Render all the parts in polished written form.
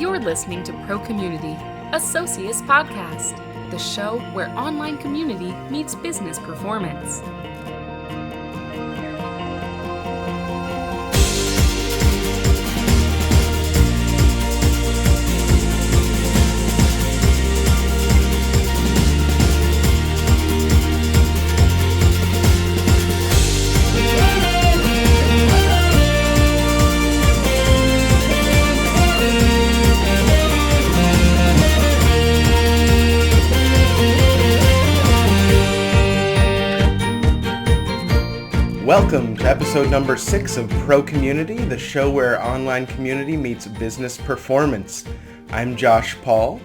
You're listening to ProCommunity, a SAS podcast, the show where online community meets business performance. Welcome to episode number 6 of ProCommunity, the show where online community meets business performance. I'm Josh Paul.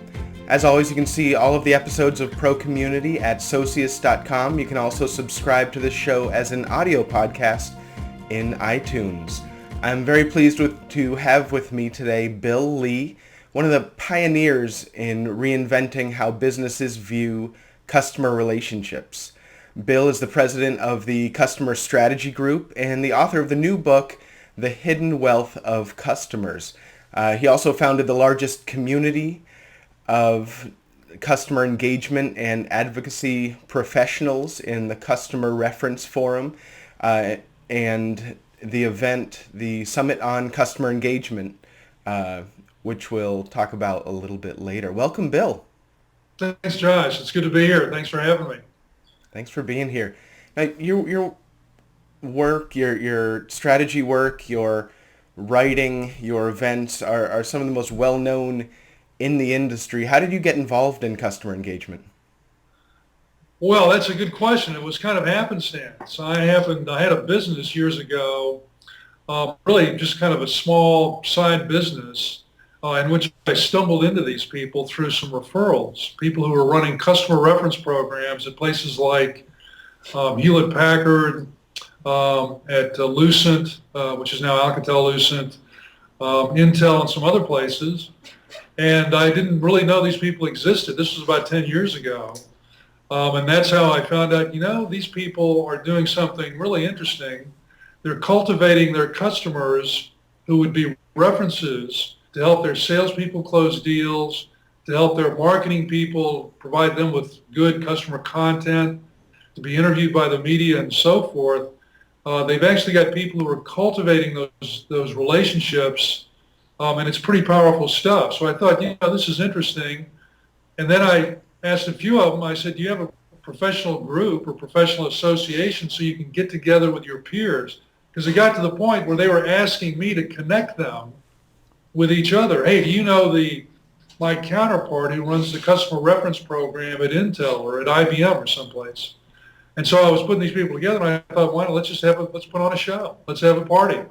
As always, you can see all of the episodes of ProCommunity at socius.com. You can also subscribe to the show as an audio podcast in iTunes. I'm very pleased to have with me today Bill Lee, one of the pioneers in reinventing how businesses view customer relationships. Bill is the president of the Customer Strategy Group and the author of the new book, The Hidden Wealth of Customers. He also founded the largest community of customer engagement and advocacy professionals in the Customer Reference Forum and the event, the Summit on Customer Engagement, which we'll talk about a little bit later. Welcome, Bill. Thanks, Josh. It's good to be here. Thanks for having me. Thanks for being here. Now, your work, your strategy work, your writing, your events are some of the most well-known in the industry. How did you get involved in customer engagement? Well, that's a good question. It was kind of happenstance. I had a business years ago, really just kind of a small side business in which I stumbled into these people through some referrals, people who were running customer reference programs at places like Hewlett-Packard, at Lucent, which is now Alcatel-Lucent, Intel, and some other places. And I didn't really know these people existed. This was about 10 years ago. And that's how I found out, these people are doing something really interesting. They're cultivating their customers who would be references to help their salespeople close deals, to help their marketing people provide them with good customer content, to be interviewed by the media and so forth. They've actually got people who are cultivating those relationships, and it's pretty powerful stuff. So I thought, this is interesting. And then I asked a few of them, I said, do you have a professional group or professional association so you can get together with your peers? Because it got to the point where they were asking me to connect them with each other. Hey, do you know my counterpart who runs the customer reference program at Intel or at IBM or someplace? And so I was putting these people together, and I thought, why not, let's put on a show. Let's have a party.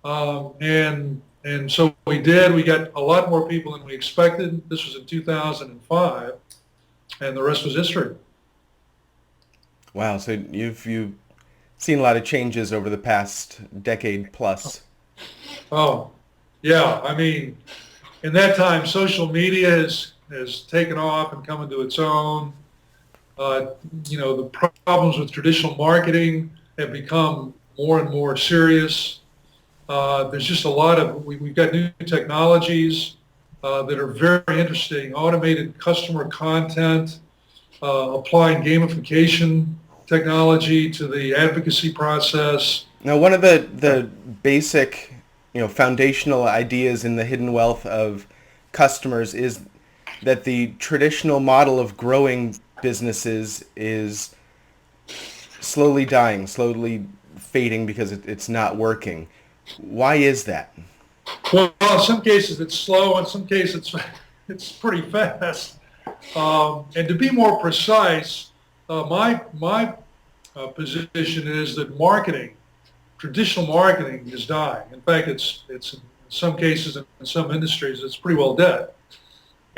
And so we did. We got a lot more people than we expected. This was in 2005, and the rest was history. Wow, so you've seen a lot of changes over the past decade plus. Oh, yeah, I mean, in that time, social media has taken off and come into its own. The problems with traditional marketing have become more and more serious. There's just a lot of, we've got new technologies that are very interesting, automated customer content, applying gamification technology to the advocacy process. Now, one of the basic foundational ideas in the hidden wealth of customers is that the traditional model of growing businesses is slowly dying, slowly fading because it's not working. Why is that? Well, in some cases it's slow, in some cases it's pretty fast. And to be more precise, my position is that traditional marketing is dying. In fact, it's in some cases, in some industries, it's pretty well dead.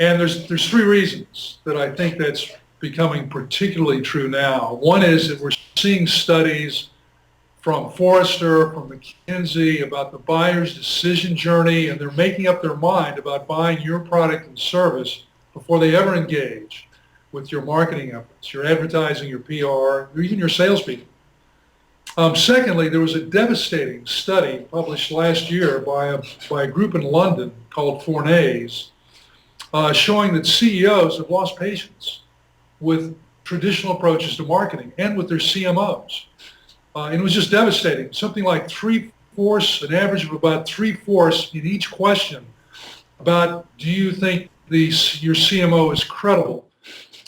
And there's 3 reasons that I think that's becoming particularly true now. One is that we're seeing studies from Forrester, from McKinsey about the buyer's decision journey, and they're making up their mind about buying your product and service before they ever engage with your marketing efforts, your advertising, your PR, or even your salespeople. Secondly, there was a devastating study published last year by a group in London called Fournaise, showing that CEOs have lost patience with traditional approaches to marketing and with their CMOs. And it was just devastating. Something like an average of about 3/4 in each question about, do you think your CMO is credible?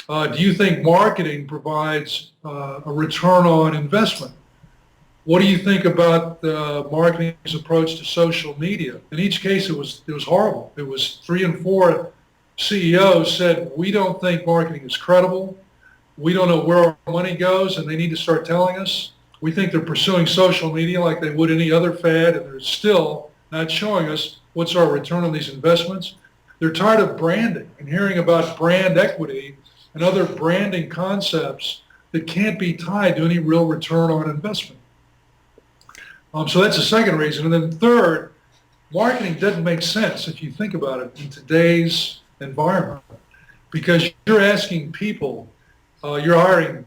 Do you think marketing provides a return on investment? What do you think about marketing's approach to social media? In each case, it was horrible. It was 3 and 4 CEOs said, we don't think marketing is credible. We don't know where our money goes, and they need to start telling us. We think they're pursuing social media like they would any other fad, and they're still not showing us what's our return on these investments. They're tired of branding and hearing about brand equity and other branding concepts that can't be tied to any real return on investment. So that's the second reason. And then third, marketing doesn't make sense if you think about it in today's environment, because you're asking people, you're hiring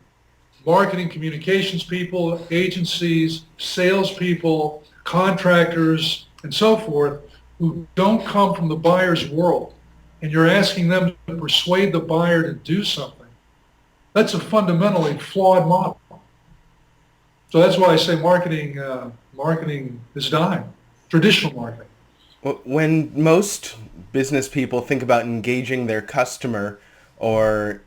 marketing communications people, agencies, salespeople, contractors, and so forth, who don't come from the buyer's world, and you're asking them to persuade the buyer to do something. That's a fundamentally flawed model. So that's why I say marketing is dying, traditional marketing. When most business people think about engaging their customer or,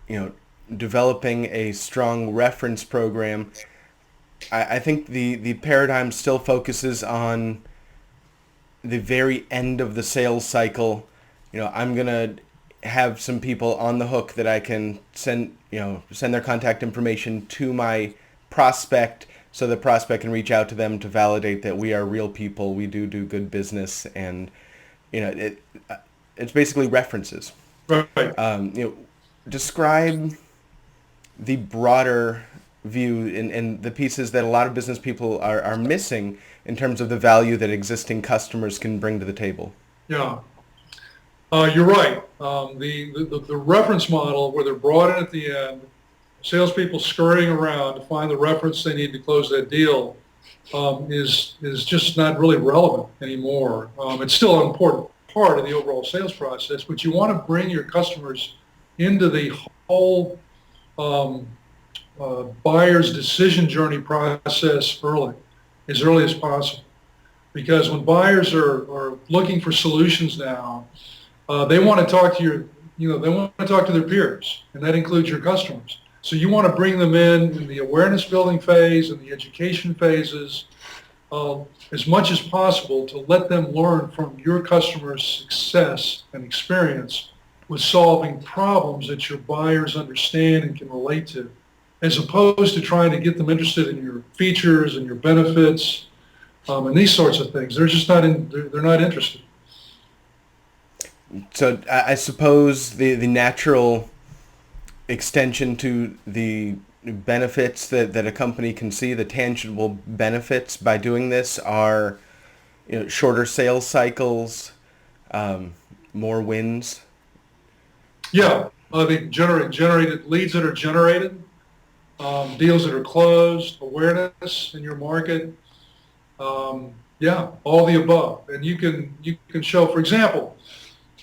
developing a strong reference program, I think the paradigm still focuses on the very end of the sales cycle. I'm going to have some people on the hook that I can send their contact information to my prospect, so the prospect can reach out to them to validate that we are real people, we do good business, and it's basically references. Right. Describe the broader view and the pieces that a lot of business people are missing in terms of the value that existing customers can bring to the table. Yeah, you're right. The reference model, where they're brought in at the end, salespeople scurrying around to find the reference they need to close that deal, is just not really relevant anymore. It's still an important part of the overall sales process, but you want to bring your customers into the whole buyer's decision journey process as early as possible. Because when buyers are looking for solutions now, they want to talk to they want to talk to their peers, and that includes your customers. So you want to bring them in the awareness building phase and the education phases as much as possible to let them learn from your customers' success and experience with solving problems that your buyers understand and can relate to, as opposed to trying to get them interested in your features and your benefits and these sorts of things. They're just they're not interested. So I suppose the natural extension to the benefits that a company can see, the tangible benefits by doing this, are shorter sales cycles, more wins. Yeah, they generated leads that are generated, deals that are closed, awareness in your market. Yeah, all the above. And you can show, for example,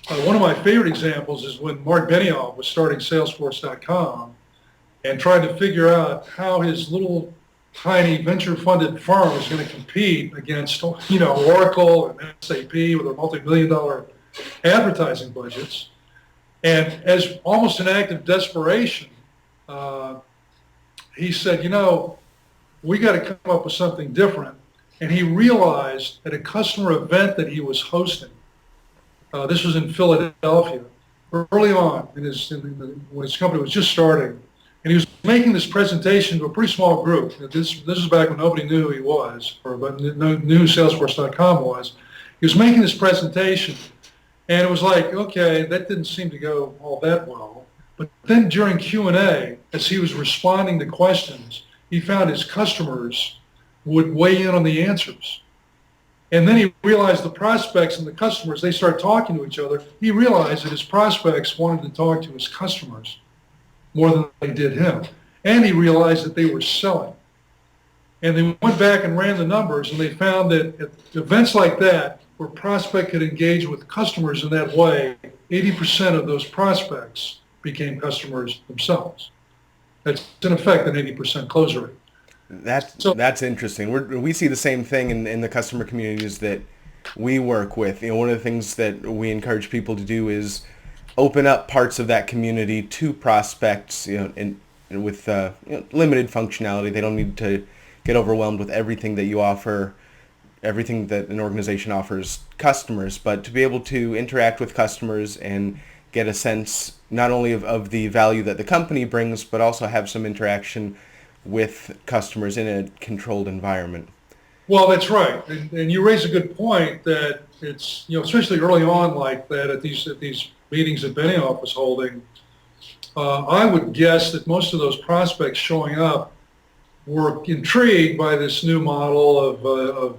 one of my favorite examples is when Mark Benioff was starting Salesforce.com and tried to figure out how his little tiny venture-funded firm was going to compete against, Oracle and SAP with their multi-million-dollar advertising budgets. And as almost an act of desperation, he said, we got to come up with something different. And he realized at a customer event that he was hosting, this was in Philadelphia, early on when his company was just starting, and he was making this presentation to a pretty small group. This is back when nobody knew who he was, but knew who Salesforce.com was. He was making this presentation, and it was like, okay, that didn't seem to go all that well. But then during Q&A, as he was responding to questions, he found his customers would weigh in on the answers. And then he realized the prospects and the customers, they start talking to each other. He realized that his prospects wanted to talk to his customers more than they did him. And he realized that they were selling. And they went back and ran the numbers, and they found that at events like that, where prospect could engage with customers in that way, 80% of those prospects became customers themselves. That's in effect an 80% close rate. That's interesting. We see the same thing in the customer communities that we work with. One of the things that we encourage people to do is open up parts of that community to prospects, and with limited functionality. They don't need to get overwhelmed with everything that you offer, everything that an organization offers customers, but to be able to interact with customers and get a sense not only of the value that the company brings, but also have some interaction with customers in a controlled environment. Well, that's right, and you raise a good point that it's, especially early on like that at these meetings that Benioff was holding. I would guess that most of those prospects showing up were intrigued by this new model of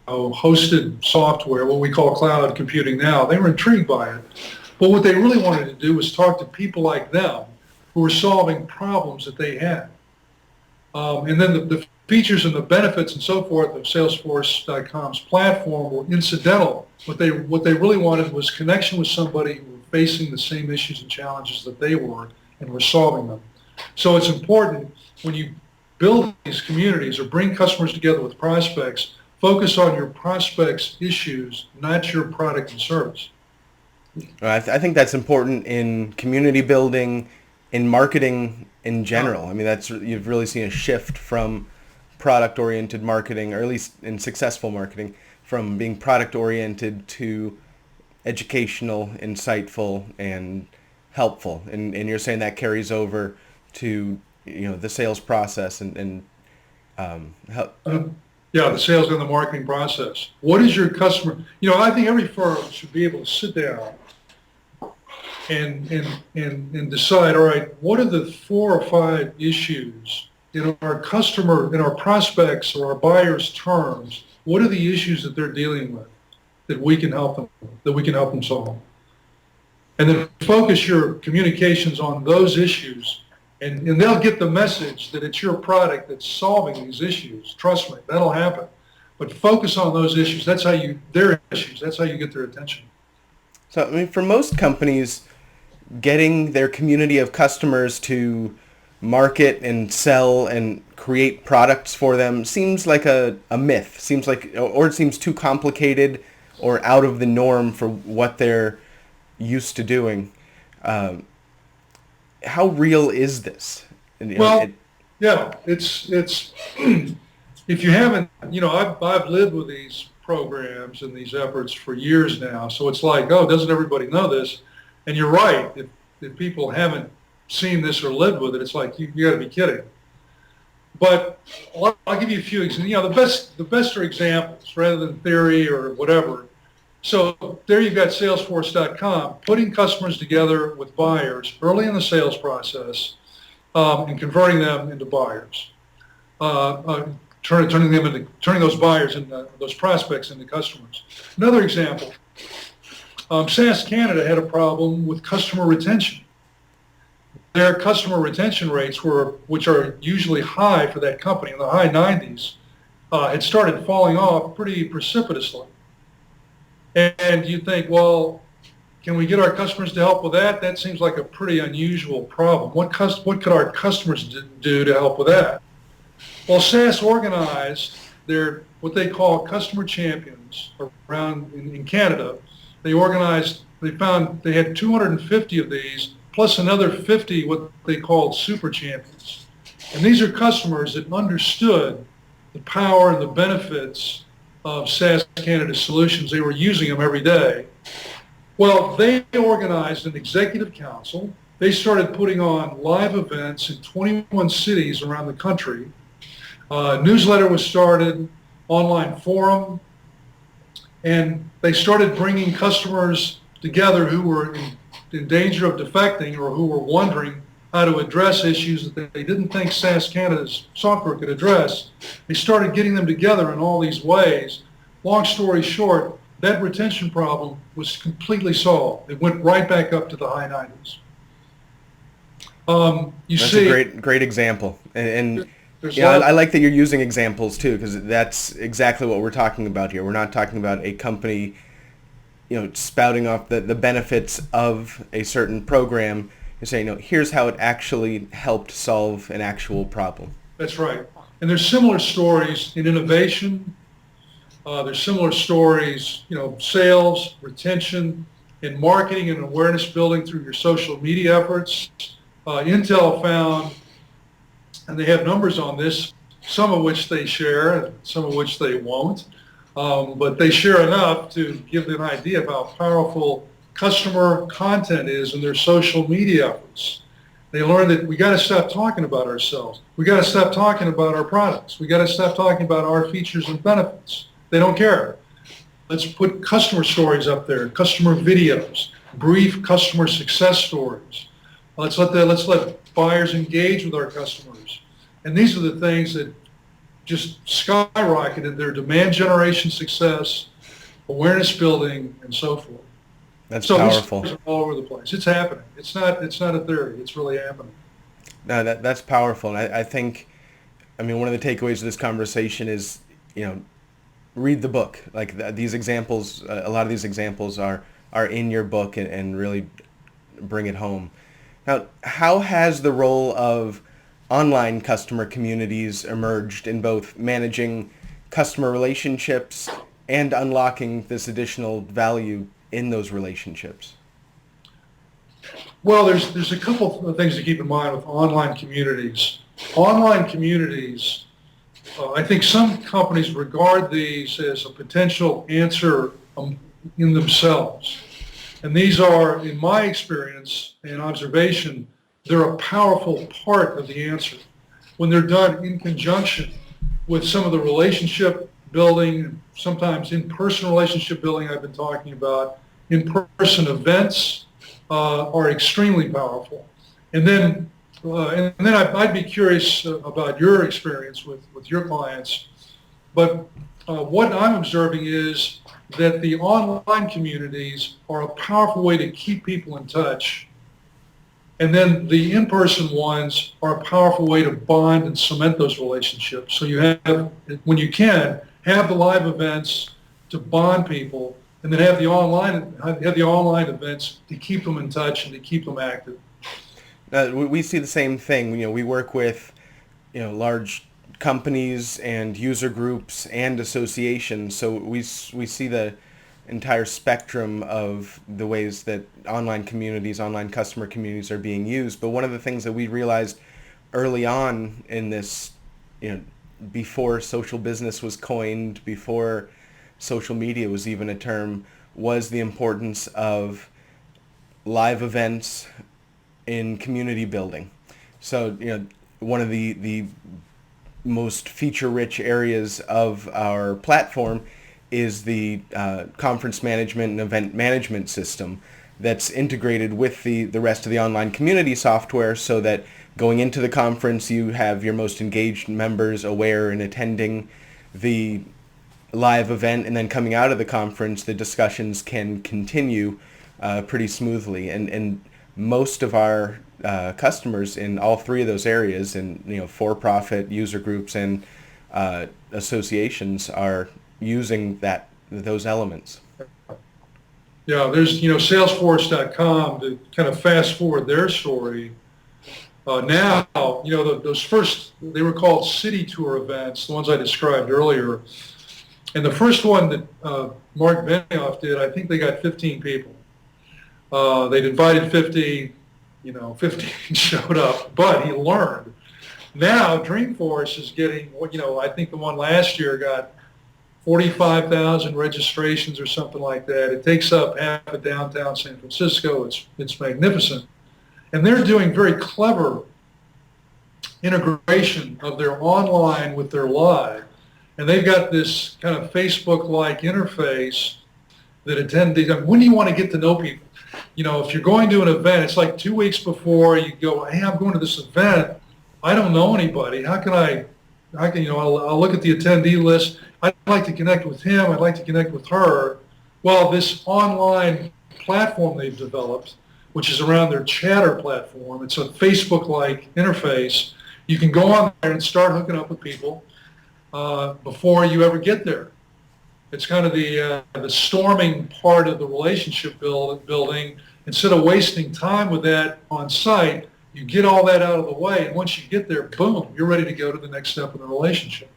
hosted software, what we call cloud computing now. They were intrigued by it, but what they really wanted to do was talk to people like them who were solving problems that they had. And then the features and the benefits and so forth of Salesforce.com's platform were incidental. What they really wanted was connection with somebody who were facing the same issues and challenges that they were and were solving them. So it's important when you build these communities or bring customers together with prospects, focus on your prospects' issues, not your product and service. I think that's important in community building, in marketing in general. I mean, you've really seen a shift from product-oriented marketing, or at least in successful marketing, from being product-oriented to educational, insightful, and helpful. And you're saying that carries over to the sales process and help. Yeah, the sales and the marketing process. What is your customer? I think every firm should be able to sit down and decide, all right, what are the 4 or 5 issues in our prospects or our buyers' terms? What are the issues that they're dealing with that we can help them solve? And then focus your communications on those issues, and they'll get the message that it's your product that's solving these issues. Trust me, that'll happen. But focus on those issues. That's how their issues. That's how you get their attention. So, I mean, for most companies, getting their community of customers to market and sell and create products for them seems like a myth. Or it seems too complicated or out of the norm for what they're used to doing. How real is this? It's if you haven't, I've lived with these programs and these efforts for years now, so it's like, doesn't everybody know this? And you're right. If people haven't seen this or lived with it, it's like you got to be kidding. But I'll give you a few examples. The best are examples rather than theory or whatever. So there you've got Salesforce.com, putting customers together with buyers early in the sales process and converting them into buyers, turning those buyers into those prospects into customers. Another example, SAS Canada had a problem with customer retention. Their customer retention rates, which are usually high for that company, in the high 90s, had started falling off pretty precipitously. And you think, well, can we get our customers to help with that? That seems like a pretty unusual problem. What could our customers do to help with that? Well, SAS organized what they call customer champions around in Canada. They found they had 250 of these, plus another 50 what they called super champions. And these are customers that understood the power and the benefits of SAS Canada solutions. They were using them every day. Well, they organized an executive council. They started putting on live events in 21 cities around the country. Newsletter was started, online forum, and they started bringing customers together who were in danger of defecting or who were wondering how to address issues that they didn't think SAS Canada's software could address. They started getting them together in all these ways. Long story short, that retention problem was completely solved. It went right back up to the high 90s. That's a great example. And There's Yeah, I like that you're using examples too, because that's exactly what we're talking about here. We're not talking about a company, spouting off the benefits of a certain program. You're saying, here's how it actually helped solve an actual problem. That's right. And there's similar stories in innovation. There's similar stories, sales, retention, in marketing and awareness building through your social media efforts. Intel found, and they have numbers on this, some of which they share, some of which they won't, but they share enough to give an idea of how powerful customer content is in their social media efforts. They learned that we got to stop talking about ourselves. We got to stop talking about our products. We got to stop talking about our features and benefits. They don't care. Let's put customer stories up there, customer videos, brief customer success stories. Let's let buyers engage with our customers. And these are the things that just skyrocketed their demand generation success, awareness building, and so forth. That's powerful. These stories are all over the place. It's happening. It's not a theory. It's really happening. No, that's powerful. And I think, one of the takeaways of this conversation is, read the book. Like these examples, a lot of these examples are in your book and really bring it home. Now, how has the role of online customer communities emerged in both managing customer relationships and unlocking this additional value in those relationships? Well, there's a couple of things to keep in mind with online communities. Online communities, I think some companies regard these as a potential answer in themselves. And these are, in my experience and observation, they're a powerful part of the answer when they're done in conjunction with some of the relationship building, sometimes in-person relationship building I've been talking about. In-person events are extremely powerful. And then I'd be curious about your experience with your clients. But what I'm observing is that the online communities are a powerful way to keep people in touch. And then the in-person ones are a powerful way to bond and cement those relationships. So you have, when you can, have the live events to bond people, and then have the online events to keep them in touch and to keep them active. We see the same thing. We work with large companies and user groups and associations, so we see the entire spectrum of the ways that online customer communities are being used. But one of the things that we realized early on in this, before social business was coined, before social media was even a term, was the importance of live events in community building. So, one of the most feature-rich areas of our platform is the conference management and event management system that's integrated with the rest of the online community software, so that going into the conference you have your most engaged members aware and attending the live event, and then coming out of the conference the discussions can continue pretty smoothly. And most of our customers in all three of those areas, in for-profit, user groups, and associations, are using those elements. Yeah, there's Salesforce.com to kind of fast forward their story. Now, those first, they were called city tour events, the ones I described earlier. And the first one that Mark Benioff did, I think they got 15 people. They'd invited 50, 15 showed up, but he learned. Now Dreamforce is getting, I think the one last year got 45,000 registrations or something like that. It takes up half of downtown San Francisco. It's magnificent. And they're doing very clever integration of their online with their live. And they've got this kind of Facebook-like interface that attendees, when do you want to get to know people? If you're going to an event, it's like 2 weeks before you go, hey, I'm going to this event. I don't know anybody. I'll look at the attendee list. I'd like to connect with him. I'd like to connect with her. Well, this online platform they've developed, which is around their Chatter platform, it's a Facebook-like interface. You can go on there and start hooking up with people before you ever get there. It's kind of the storming part of the relationship building. Instead of wasting time with that on site, you get all that out of the way, and once you get there, boom, you're ready to go to the next step in the relationship.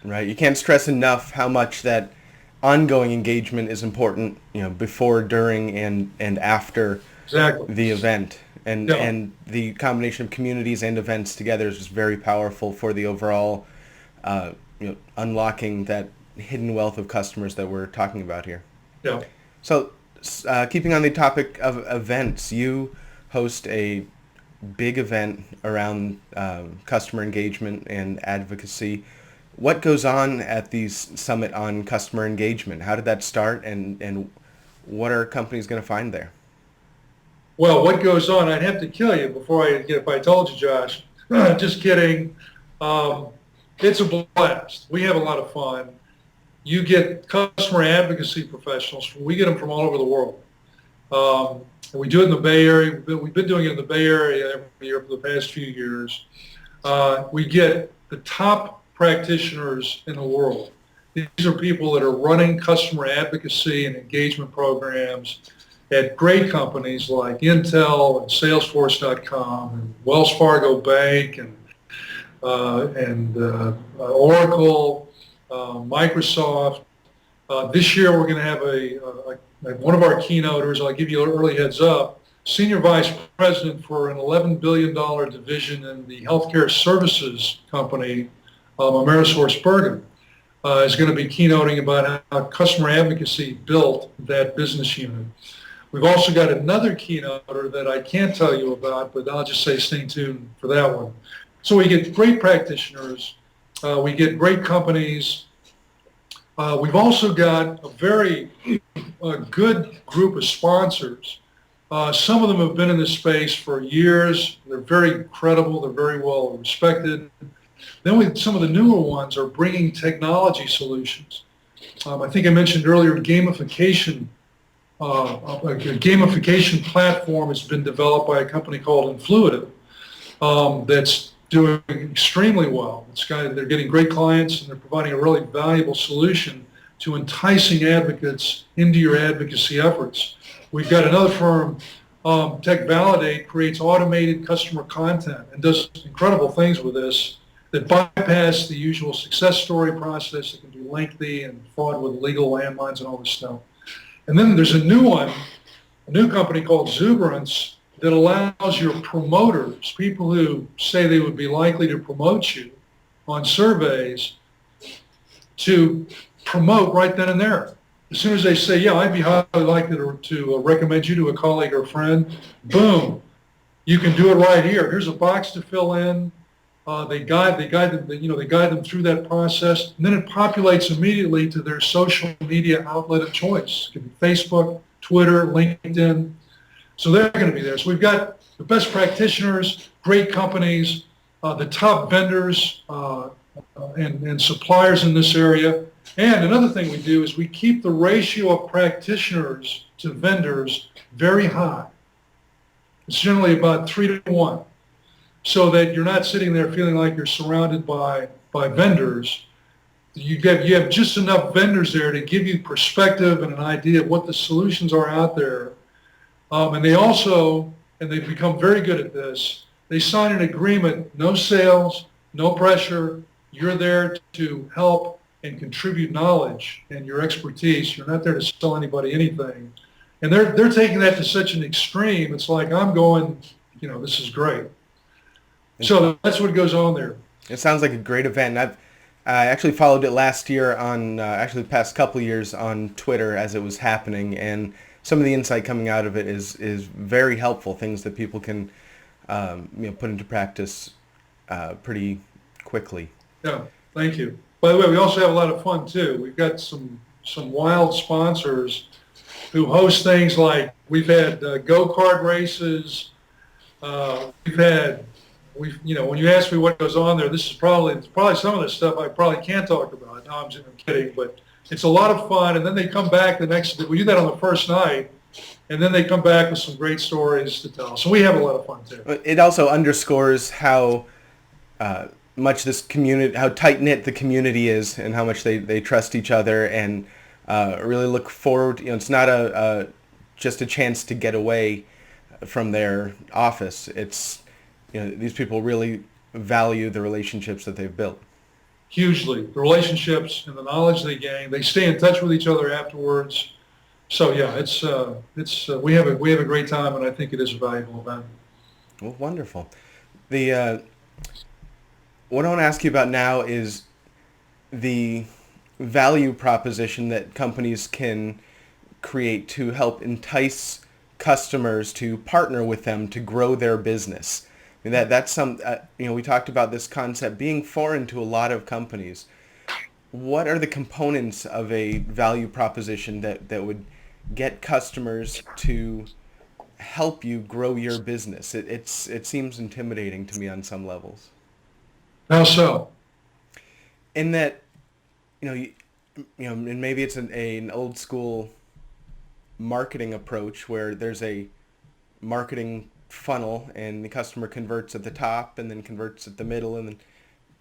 Right. You can't stress enough how much that ongoing engagement is important, before, during, and after Exactly. the event. And Yeah. and the combination of communities and events together is just very powerful for the overall, unlocking that hidden wealth of customers that we're talking about here. Yeah. So, keeping on the topic of events, you host a big event around customer engagement and advocacy. What goes on at the Summit on Customer Engagement? How did that start, and what are companies going to find there? Well, what goes on? I'd have to kill you if I told you, Josh. Just kidding. It's a blast. We have a lot of fun. You get customer advocacy professionals. We get them from all over the world. And we do it in the Bay Area. We've been doing it in the Bay Area every year for the past few years. We get the top practitioners in the world. These are people that are running customer advocacy and engagement programs at great companies like Intel and Salesforce.com and Wells Fargo Bank and Oracle, Microsoft. This year we're going to have one of our keynoters. I'll give you an early heads up. Senior Vice President for an $11 billion division in the healthcare services company, AmerisourceBergen, is going to be keynoting about how customer advocacy built that business unit. We've also got another keynoter that I can't tell you about, but I'll just say stay tuned for that one. So we get great practitioners. We get great companies. We've also got a very good group of sponsors. Some of them have been in this space for years. They're very credible. They're very well respected. Then some of the newer ones are bringing technology solutions. I think I mentioned earlier gamification. A gamification platform has been developed by a company called Influitive that's doing extremely well. They're getting great clients, and they're providing a really valuable solution to enticing advocates into your advocacy efforts. We've got another firm, Tech Validate, creates automated customer content and does incredible things with this that bypass the usual success story process. It can be lengthy and fraught with legal landmines and all this stuff. And then there's a new company called Zuberance that allows your promoters, people who say they would be likely to promote you on surveys, to promote right then and there. As soon as they say, yeah, I'd be highly likely to recommend you to a colleague or friend, boom, you can do it right here. Here's a box to fill in. They guide them through that process, and then it populates immediately to their social media outlet of choice. It could be Facebook, Twitter, LinkedIn. So they're going to be there. So we've got the best practitioners, great companies, the top vendors and suppliers in this area. And another thing we do is we keep the ratio of practitioners to vendors very high. It's generally about 3-to-1. So that you're not sitting there feeling like you're surrounded by vendors. You have just enough vendors there to give you perspective and an idea of what the solutions are out there. And they've become very good at this, they sign an agreement, no sales, no pressure. You're there to help and contribute knowledge and your expertise. You're not there to sell anybody anything. And they're taking that to such an extreme, it's like I'm going, this is great. So that's what goes on there. It sounds like a great event. I actually followed it last year on, the past couple of years on Twitter as it was happening, and some of the insight coming out of it is very helpful, things that people can put into practice pretty quickly. Yeah, thank you. By the way, we also have a lot of fun too. We've got some wild sponsors who host things like we've had go-kart races. When you ask me what goes on there, this is probably some of the stuff I probably can't talk about. No, I'm kidding, but it's a lot of fun. And then they come back we do that on the first night, and then they come back with some great stories to tell. So we have a lot of fun too. It also underscores how much this community, how tight-knit the community is, and how much they trust each other, and really look forward. It's not just a chance to get away from their office. It's, these people really value the relationships that they've built. Hugely. The relationships and the knowledge they gain. They stay in touch with each other afterwards. So yeah, we have a great time, and I think it is a valuable event. Well, wonderful. What I want to ask you about now is the value proposition that companies can create to help entice customers to partner with them to grow their business. I mean, that's some, we talked about this concept being foreign to a lot of companies. What are the components of a value proposition that would get customers to help you grow your business? It seems intimidating to me on some levels. How so? In that, and maybe it's an old school marketing approach where there's a marketing funnel and the customer converts at the top and then converts at the middle and then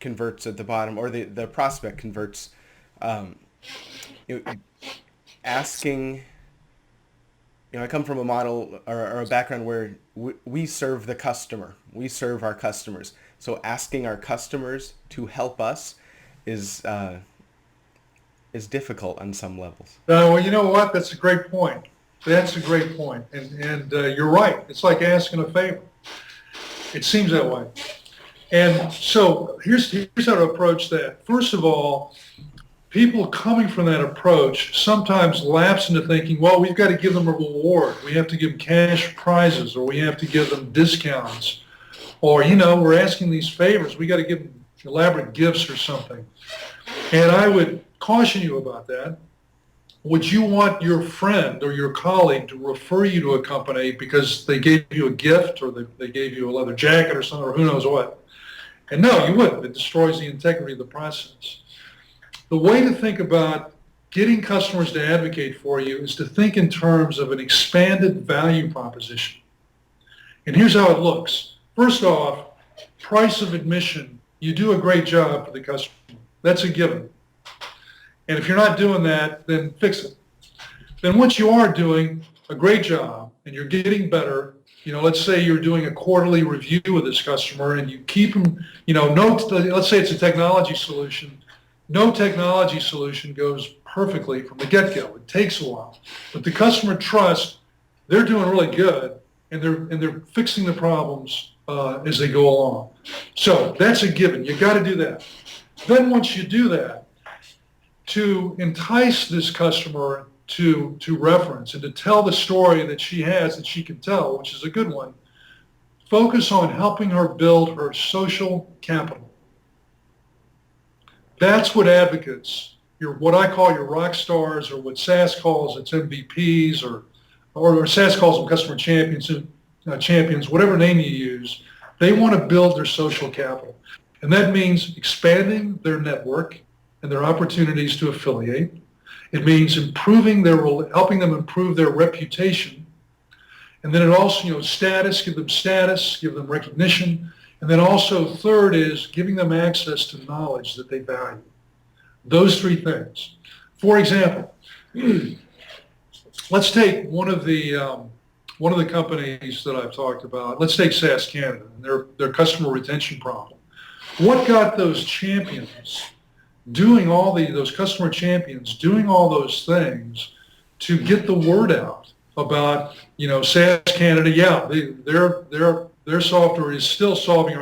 converts at the bottom, or the prospect converts. Asking, I come from a model or a background where we serve the customer. We serve our customers. So asking our customers to help us is difficult on some levels. Well, you know what? That's a great point. That's a great point. And you're right. It's like asking a favor. It seems that way. And so here's how to approach that. First of all, people coming from that approach sometimes lapse into thinking, well, we've got to give them a reward. We have to give them cash prizes, or we have to give them discounts. Or, we're asking these favors. We got to give them elaborate gifts or something. And I would caution you about that. Would you want your friend or your colleague to refer you to a company because they gave you a gift, or they gave you a leather jacket or something, or who knows what? And no, you wouldn't. It destroys the integrity of the process. The way to think about getting customers to advocate for you is to think in terms of an expanded value proposition. And here's how it looks. First off, price of admission. You do a great job for the customer. That's a given. And if you're not doing that, then fix it. Then once you are doing a great job and you're getting better, let's say you're doing a quarterly review with this customer and you keep them, let's say it's a technology solution. No technology solution goes perfectly from the get-go. It takes a while. But the customer trusts they're doing really good, and they're fixing the problems as they go along. So that's a given. You got to do that. Then once you do that, to entice this customer to reference and to tell the story that she has that she can tell, which is a good one, focus on helping her build her social capital. That's what advocates, what I call your rock stars, or what SAS calls its MVPs, or SAS calls them customer champions, whatever name you use. They want to build their social capital. And that means expanding their network and their opportunities to affiliate. It means helping them improve their reputation. And then it also, give them recognition. And then also third is giving them access to knowledge that they value. Those three things. For example, let's take one of the companies that I've talked about. Let's take SAS Canada and their customer retention problem. What got those champions doing those customer champions doing all those things to get the word out about, SAS Canada? Yeah, their software is still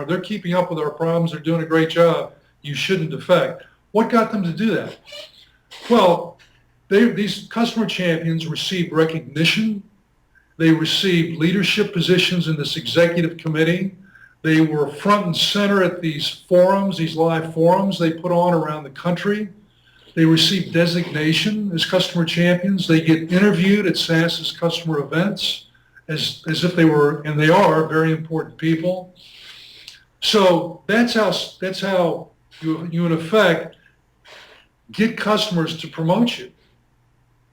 they're keeping up with our problems. They're doing a great job. You shouldn't defect. What got them to do that? Well, these customer champions received recognition. They received leadership positions in this executive committee. They were front and center at these forums, these live forums they put on around the country. They receive designation as customer champions. They get interviewed at SAS's customer events as if they were, and they are, very important people. So that's how you in effect get customers to promote you,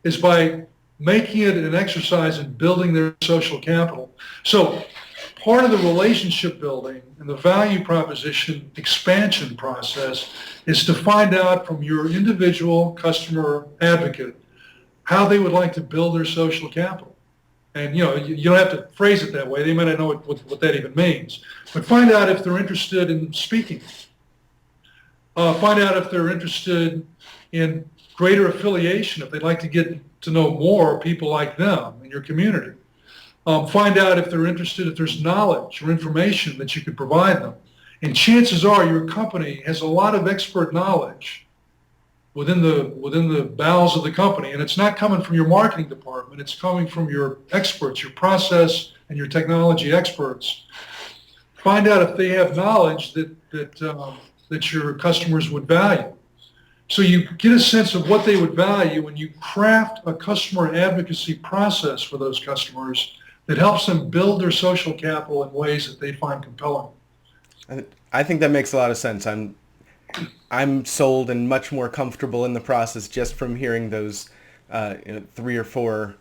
is by making it an exercise in building their social capital. So part of the relationship building and the value proposition expansion process is to find out from your individual customer advocate how they would like to build their social capital. And you don't have to phrase it that way. They might not know what that even means. But find out if they're interested in speaking. Find out if they're interested in greater affiliation, if they'd like to get to know more people like them in your community. Find out if they're interested, if there's knowledge or information that you could provide them. And chances are your company has a lot of expert knowledge within the bowels of the company. And it's not coming from your marketing department. It's coming from your experts, your process and your technology experts. Find out if they have knowledge that your customers would value. So you get a sense of what they would value and you craft a customer advocacy process for those customers that helps them build their social capital in ways that they find compelling. I think that makes a lot of sense. I'm sold and much more comfortable in the process just from hearing those 3 or 4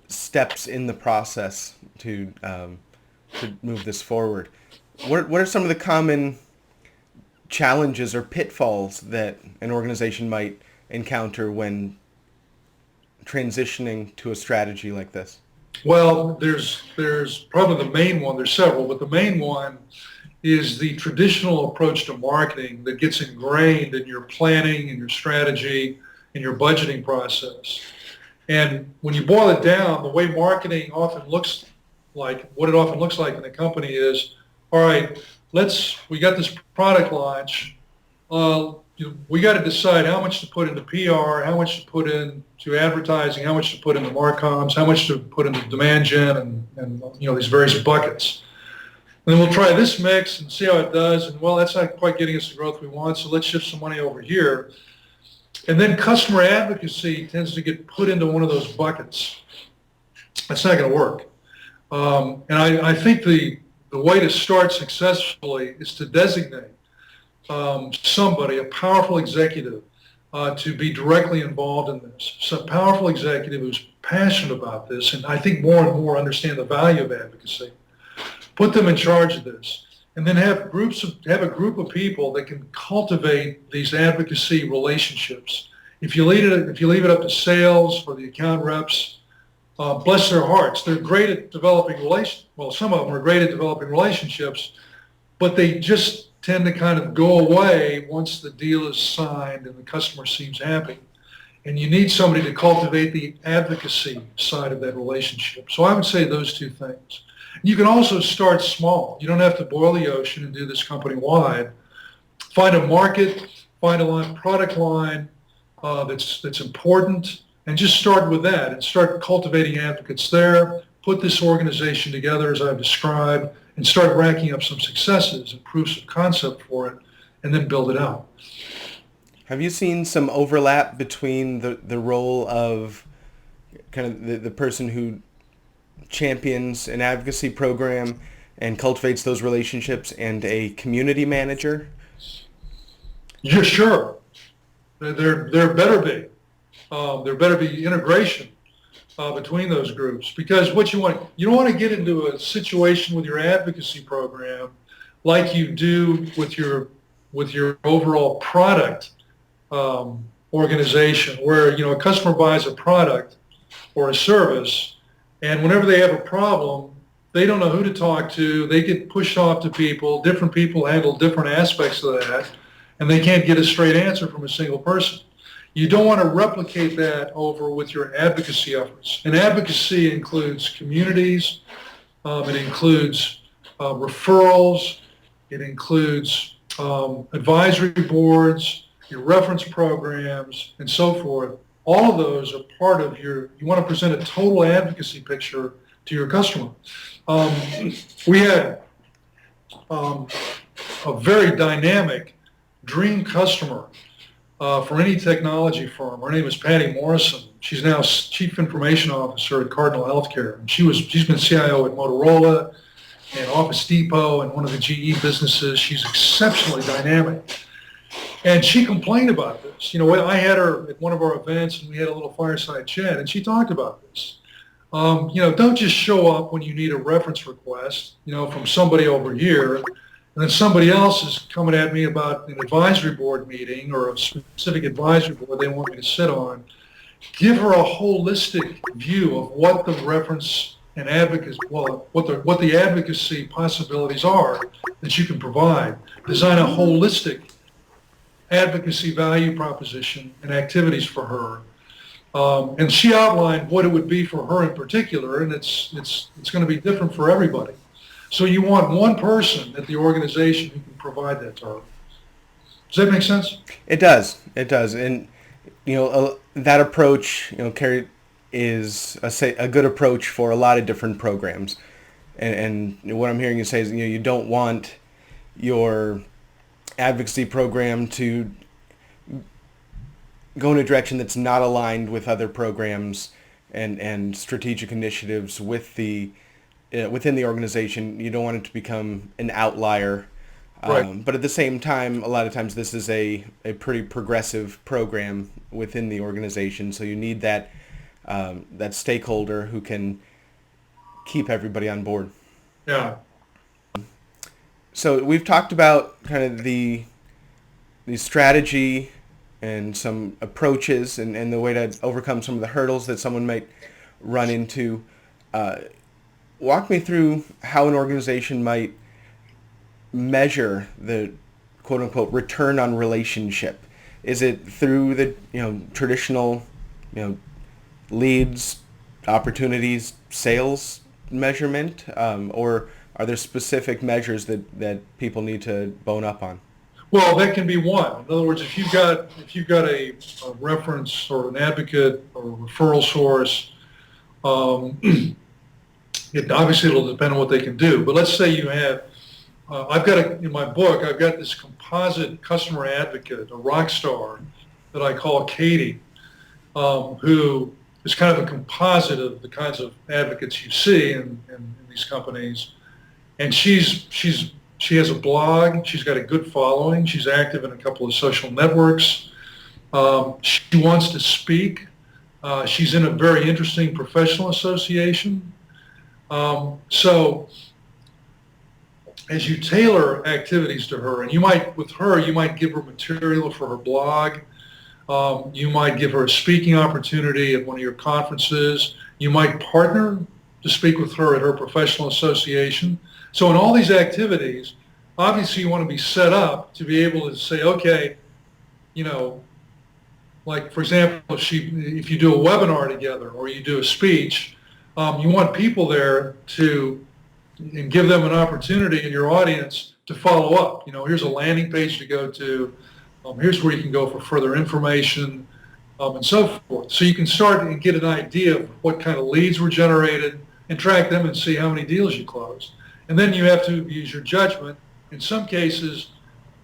steps in the process to move this forward. What are some of the common challenges or pitfalls that an organization might encounter when transitioning to a strategy like this? Well, there's probably the main one. There's several, but the main one is the traditional approach to marketing that gets ingrained in your planning and your strategy and your budgeting process. And when you boil it down, the way marketing often looks like, what it often looks like in a company is, all right, we got this product launch. We got to decide how much to put into PR, how much to put into advertising, how much to put into marcoms, how much to put into demand gen, and these various buckets. And then we'll try this mix and see how it does. And well, that's not quite getting us the growth we want, so let's shift some money over here. And then customer advocacy tends to get put into one of those buckets. That's not going to work. And I think the way to start successfully is to designate somebody, a powerful executive, to be directly involved in this. So a powerful executive who's passionate about this, and I think more and more understand the value of advocacy. Put them in charge of this, and then have a group of people that can cultivate these advocacy relationships. If you leave it up to sales or the account reps, bless their hearts, they're great at developing some of them are great at developing relationships, but they just tend to kind of go away once the deal is signed and the customer seems happy. And you need somebody to cultivate the advocacy side of that relationship. So I would say those two things. You can also start small. You don't have to boil the ocean and do this company-wide. Find a market, find a product line that's important, and just start with that and start cultivating advocates there. Put this organization together as I've described and start racking up some successes and proofs of concept for it, and then build it out. Have you seen some overlap between the role of kind of the person who champions an advocacy program and cultivates those relationships and a community manager? Yeah, sure. There better be. There better be integration between those groups, because what you don't want to get into a situation with your advocacy program like you do with your overall product organization, where a customer buys a product or a service, and whenever they have a problem, they don't know who to talk to. They get pushed off to people. Different people handle different aspects of that, and they can't get a straight answer from a single person. You don't want to replicate that over with your advocacy efforts. And advocacy includes communities. It includes referrals. It includes advisory boards, your reference programs, and so forth. All of those are part of you want to present a total advocacy picture to your customer. We had a very dynamic dream customer for any technology firm. Her name is Patty Morrison. She's now Chief Information Officer at Cardinal Healthcare. And she's been CIO at Motorola and Office Depot and one of the GE businesses. She's exceptionally dynamic. And she complained about this. I had her at one of our events, and we had a little fireside chat, and she talked about this. Don't just show up when you need a reference request, from somebody over here, and then somebody else is coming at me about an advisory board meeting or a specific advisory board they want me to sit on. Give her a holistic view of what the reference and advocacy, what the advocacy possibilities are that you can provide. Design a holistic advocacy value proposition and activities for her. And she outlined what it would be for her in particular, and it's going to be different for everybody. So you want one person at the organization who can provide that to her. Does that make sense? It does. And, that approach, Carrie, is a good approach for a lot of different programs. And what I'm hearing you say is, you don't want your advocacy program to go in a direction that's not aligned with other programs and strategic initiatives within the organization. You don't want it to become an outlier. Right. But at the same time, a lot of times this is a pretty progressive program within the organization. So you need that stakeholder who can keep everybody on board. Yeah. So we've talked about kind of the strategy and some approaches and the way to overcome some of the hurdles that someone might run into. Walk me through how an organization might measure the quote-unquote return on relationship. Is it through the traditional leads, opportunities, sales measurement, or are there specific measures that people need to bone up on? Well, that can be one. In other words, if you've got a reference or an advocate or a referral source, obviously it'll depend on what they can do. But let's say you have, in my book, I've got this composite customer advocate, a rock star that I call Katie, who is kind of a composite of the kinds of advocates you see in these companies. And she has a blog. She's got a good following. She's active in a couple of social networks. She wants to speak. She's in a very interesting professional association. So as you tailor activities to her, and you might give her material for her blog. You might give her a speaking opportunity at one of your conferences. You might partner to speak with her at her professional association. So in all these activities, obviously you want to be set up to be able to say, okay, like for example, if you do a webinar together or you do a speech, you want people there and give them an opportunity in your audience to follow up. Here's a landing page to go to. Here's where you can go for further information, and so forth. So you can start and get an idea of what kind of leads were generated and track them and see how many deals you closed. And then you have to use your judgment. In some cases,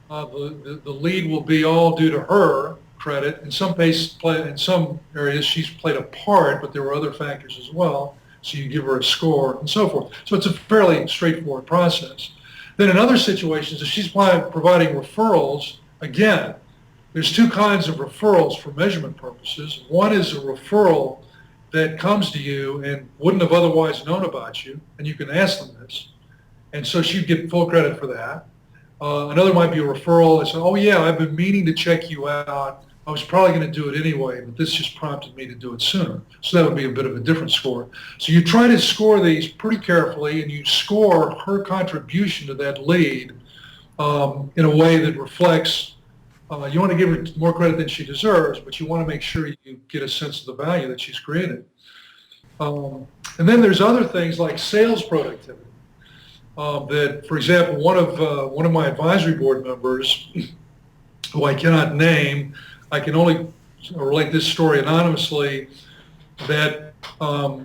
the lead will be all due to her credit. In some areas, she's played a part, but there were other factors as well. So you give her a score and so forth. So it's a fairly straightforward process. Then in other situations, if she's providing referrals, again, there's two kinds of referrals for measurement purposes. One is a referral that comes to you and wouldn't have otherwise known about you, and you can ask them this. And so she'd get full credit for that. Another might be a referral that says, oh yeah, I've been meaning to check you out. I was probably going to do it anyway, but this just prompted me to do it sooner. So that would be a bit of a different score. So you try to score these pretty carefully, and you score her contribution to that lead in a way that reflects, you want to give her more credit than she deserves, but you want to make sure you get a sense of the value that she's created. And then there's other things like sales productivity. That, for example, one of my advisory board members, who I cannot name, I can only relate this story anonymously, that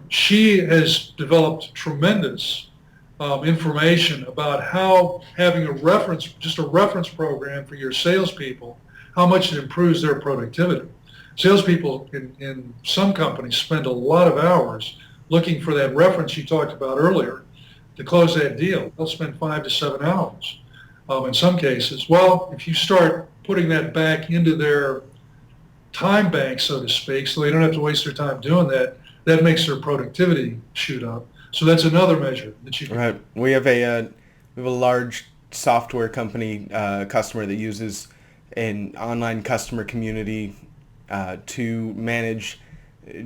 she has developed tremendous information about how having just a reference program for your salespeople, how much it improves their productivity. Salespeople in some companies spend a lot of hours looking for that reference you talked about earlier to close that deal. They'll spend 5 to 7 hours in some cases. Well, if you start putting that back into their time bank, so to speak, so they don't have to waste their time doing that, that makes their productivity shoot up. So that's another measure that you can. Right. We have a large software company customer that uses an online customer community to manage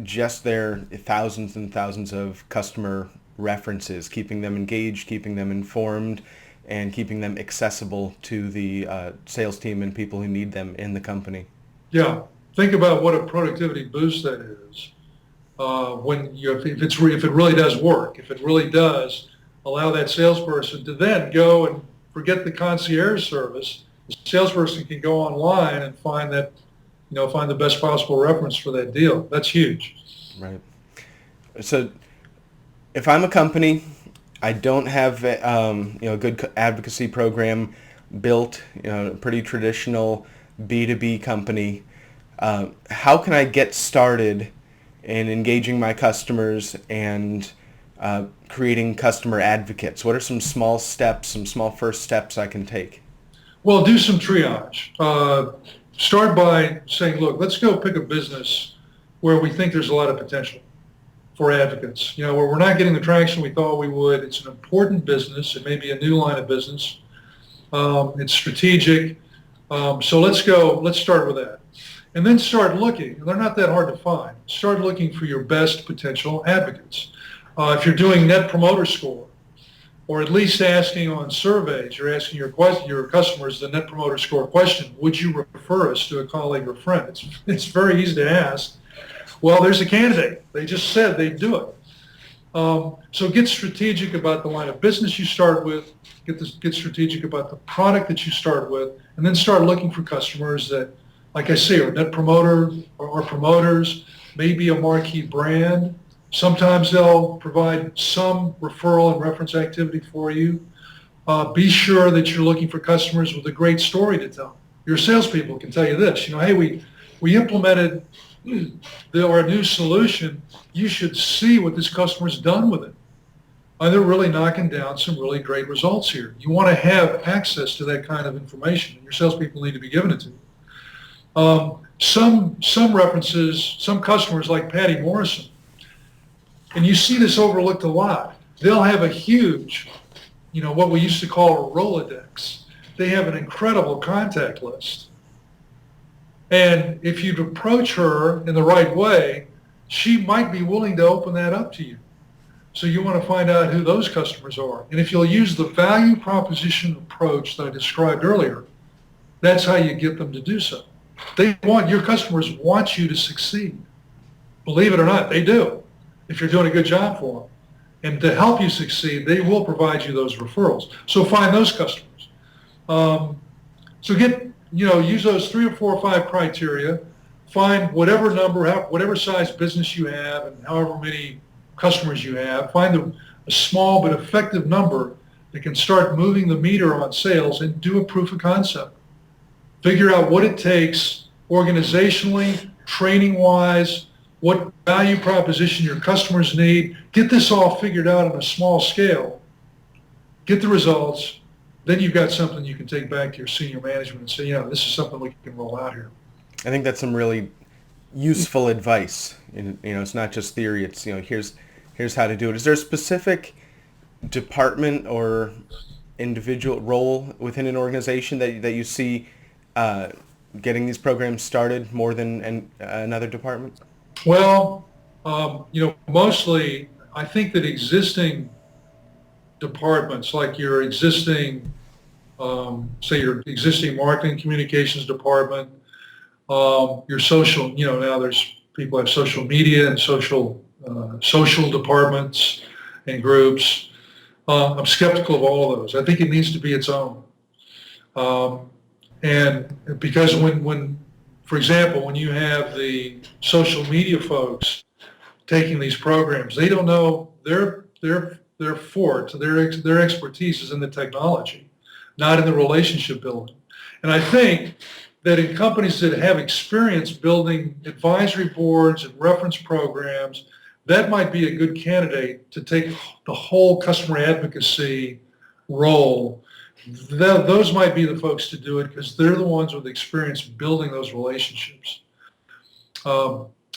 just their thousands and thousands of customer references, keeping them engaged, keeping them informed, and keeping them accessible to the sales team and people who need them in the company. Yeah. Think about what a productivity boost that is. If it really does work, if it really does allow that salesperson to then go and forget the concierge service, the salesperson can go online and find the best possible reference for that deal. That's huge. Right. So if I'm a company, I don't have a good advocacy program built, a pretty traditional B2B company, how can I get started in engaging my customers and creating customer advocates? What are some small first steps I can take? Well, do some triage. Start by saying, look, let's go pick a business where we think there's a lot of potential for advocates. Where we're not getting the traction we thought we would. It's an important business. It may be a new line of business. It's strategic. So let's start with that. And then start looking. They're not that hard to find. Start looking for your best potential advocates. If you're doing Net Promoter Score, or at least asking on surveys, you're asking your customers the Net Promoter Score question, would you refer us to a colleague or friend? It's very easy to ask. Well, there's a candidate. They just said they'd do it. So get strategic about the line of business you start with, get strategic about the product that you start with, and then start looking for customers that, like I say, are net promoter or promoters, maybe a marquee brand. Sometimes they'll provide some referral and reference activity for you. Be sure that you're looking for customers with a great story to tell. Your salespeople can tell you this, hey, we implemented our new solution. You should see what this customer's done with it. They're really knocking down some really great results here. You want to have access to that kind of information, and your salespeople need to be giving it to you. Some references, some customers like Patty Morrison, and you see this overlooked a lot. They'll have a huge, what we used to call a Rolodex. They have an incredible contact list. And if you'd approach her in the right way, she might be willing to open that up to you. So you want to find out who those customers are. And if you'll use the value proposition approach that I described earlier, that's how you get them to do so. Your customers want you to succeed. Believe it or not, they do, if you're doing a good job for them. And to help you succeed, they will provide you those referrals. So find those customers. Use those 3 or 4 or 5 criteria. Find whatever size business you have and however many customers you have. Find a small but effective number that can start moving the meter on sales and do a proof of concept. Figure out what it takes organizationally, training-wise, what value proposition your customers need. Get this all figured out on a small scale. Get the results. Then you've got something you can take back to your senior management and say, this is something we can roll out here. I think that's some really useful advice. It's not just theory. It's, here's how to do it. Is there a specific department or individual role within an organization that you see getting these programs started more than another department? Well, mostly I think that existing departments, like your existing, your existing marketing communications department, your social, now there's people have social media and social departments and groups. I'm skeptical of all of those. I think it needs to be its own. And because when, for example, when you have the social media folks taking these programs, they don't know their expertise is in the technology, not in the relationship building. And I think that in companies that have experience building advisory boards and reference programs, that might be a good candidate to take the whole customer advocacy role. Those might be the folks to do it because they're the ones with experience building those relationships.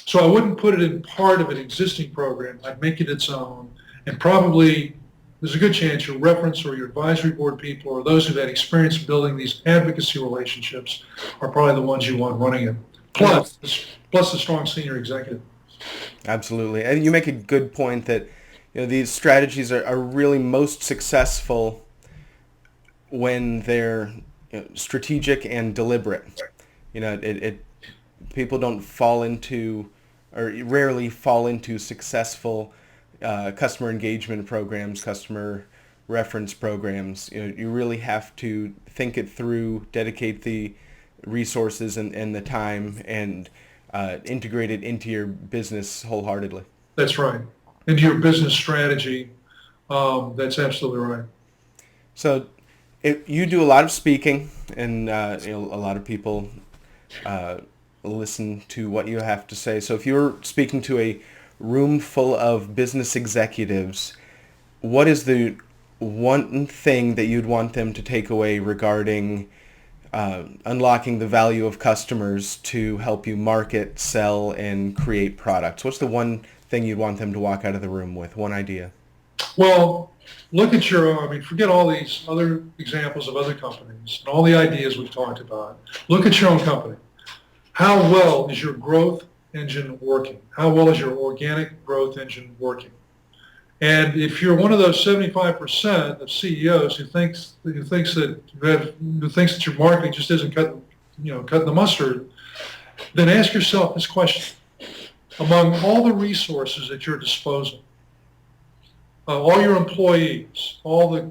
So I wouldn't put it in part of an existing program. I'd make it its own, and probably there's a good chance your reference or your advisory board people or those who've had experience building these advocacy relationships are probably the ones you want running it. Plus the strong senior executive. Absolutely. And you make a good point that these strategies are really most successful when they're strategic and deliberate. People don't fall into, or rarely fall into, successful customer engagement programs, customer reference programs. You really have to think it through, dedicate the resources and the time, and integrate it into your business wholeheartedly. That's right. Into your business strategy. That's absolutely right. So you do a lot of speaking, and a lot of people listen to what you have to say. So if you're speaking to a room full of business executives, what is the one thing that you'd want them to take away regarding unlocking the value of customers to help you market, sell, and create products? What's the one thing you'd want them to walk out of the room with, one idea? Well, look at your own. Forget all these other examples of other companies and all the ideas we've talked about. Look at your own company. How well is your growth engine working? How well is your organic growth engine working? And if you're one of those 75% of CEOs who thinks that your marketing just isn't cutting the mustard, then ask yourself this question: among all the resources at your disposal, all your employees, all the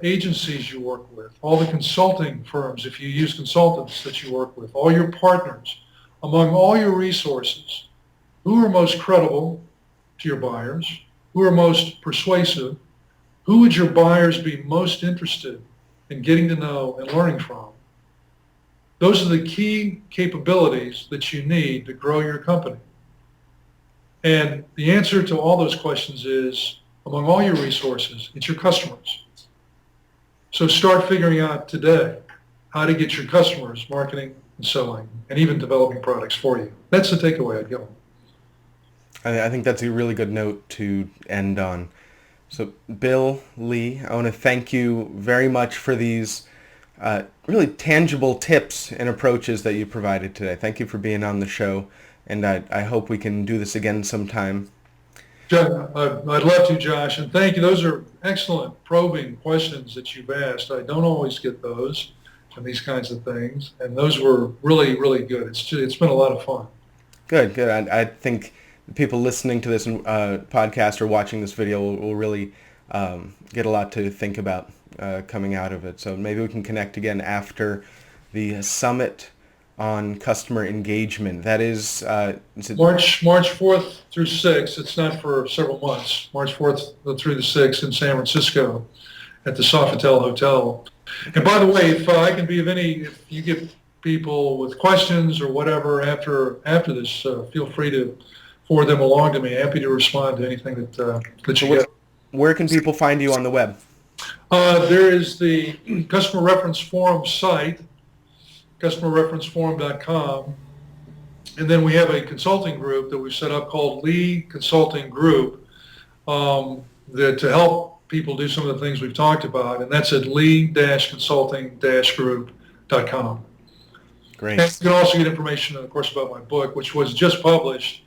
agencies you work with, all the consulting firms, if you use consultants that you work with, all your partners, among all your resources, who are most credible to your buyers? Who are most persuasive? Who would your buyers be most interested in getting to know and learning from? Those are the key capabilities that you need to grow your company. And the answer to all those questions is, among all your resources, it's your customers. So start figuring out today how to get your customers marketing and selling and even developing products for you. That's the takeaway I'd give them. I think that's a really good note to end on. So Bill Lee, I want to thank you very much for these really tangible tips and approaches that you provided today. Thank you for being on the show, and I hope we can do this again sometime. I'd love to, Josh, and thank you. Those are excellent probing questions that you've asked. I don't always get those and these kinds of things, and those were really, really good. It's been a lot of fun. Good. I think people listening to this podcast or watching this video will really get a lot to think about coming out of it. So maybe we can connect again after the summit on customer engagement. That is March 4th through 6th. It's not for several months. March 4th through the 6th in San Francisco at the Sofitel Hotel. And by the way, if you get people with questions or whatever after this, feel free to forward them along to me. Happy to respond to anything that you get. Where can people find you on the web? There is the Customer Reference Forum site, customerreferenceforum.com, and then we have a consulting group that we've set up called Lee Consulting Group to help people do some of the things we've talked about, and that's at lee-consulting-group.com. Great. And you can also get information, of course, about my book, which was just published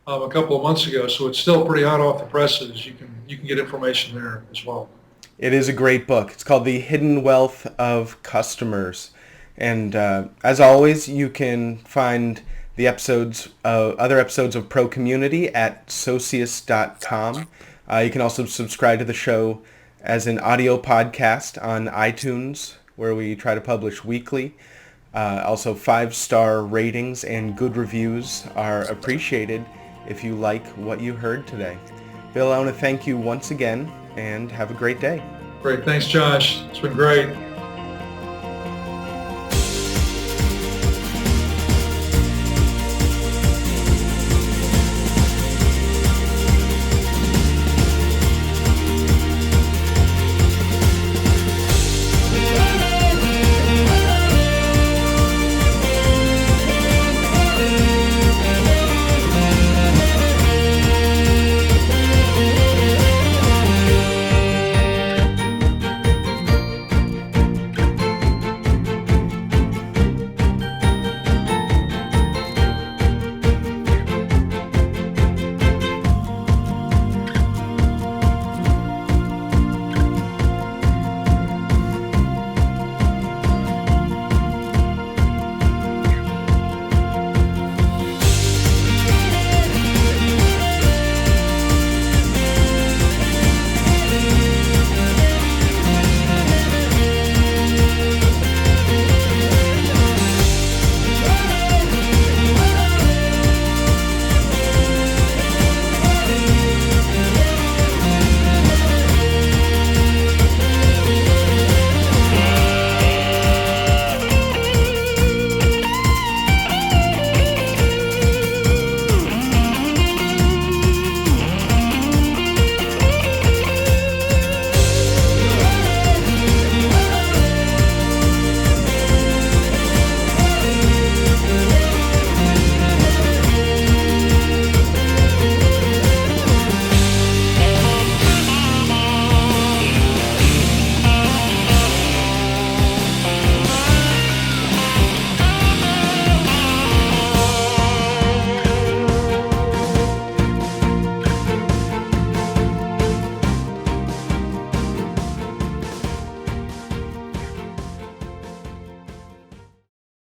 a couple of months ago, so it's still pretty hot off the presses. You can get information there as well. It is a great book. It's called The Hidden Wealth of Customers. And as always, you can find the other episodes of ProCommunity at socius.com. You can also subscribe to the show as an audio podcast on iTunes, where we try to publish weekly. Also, 5-star ratings and good reviews are appreciated if you like what you heard today. Bill, I want to thank you once again, and have a great day. Great. Thanks, Josh. It's been great.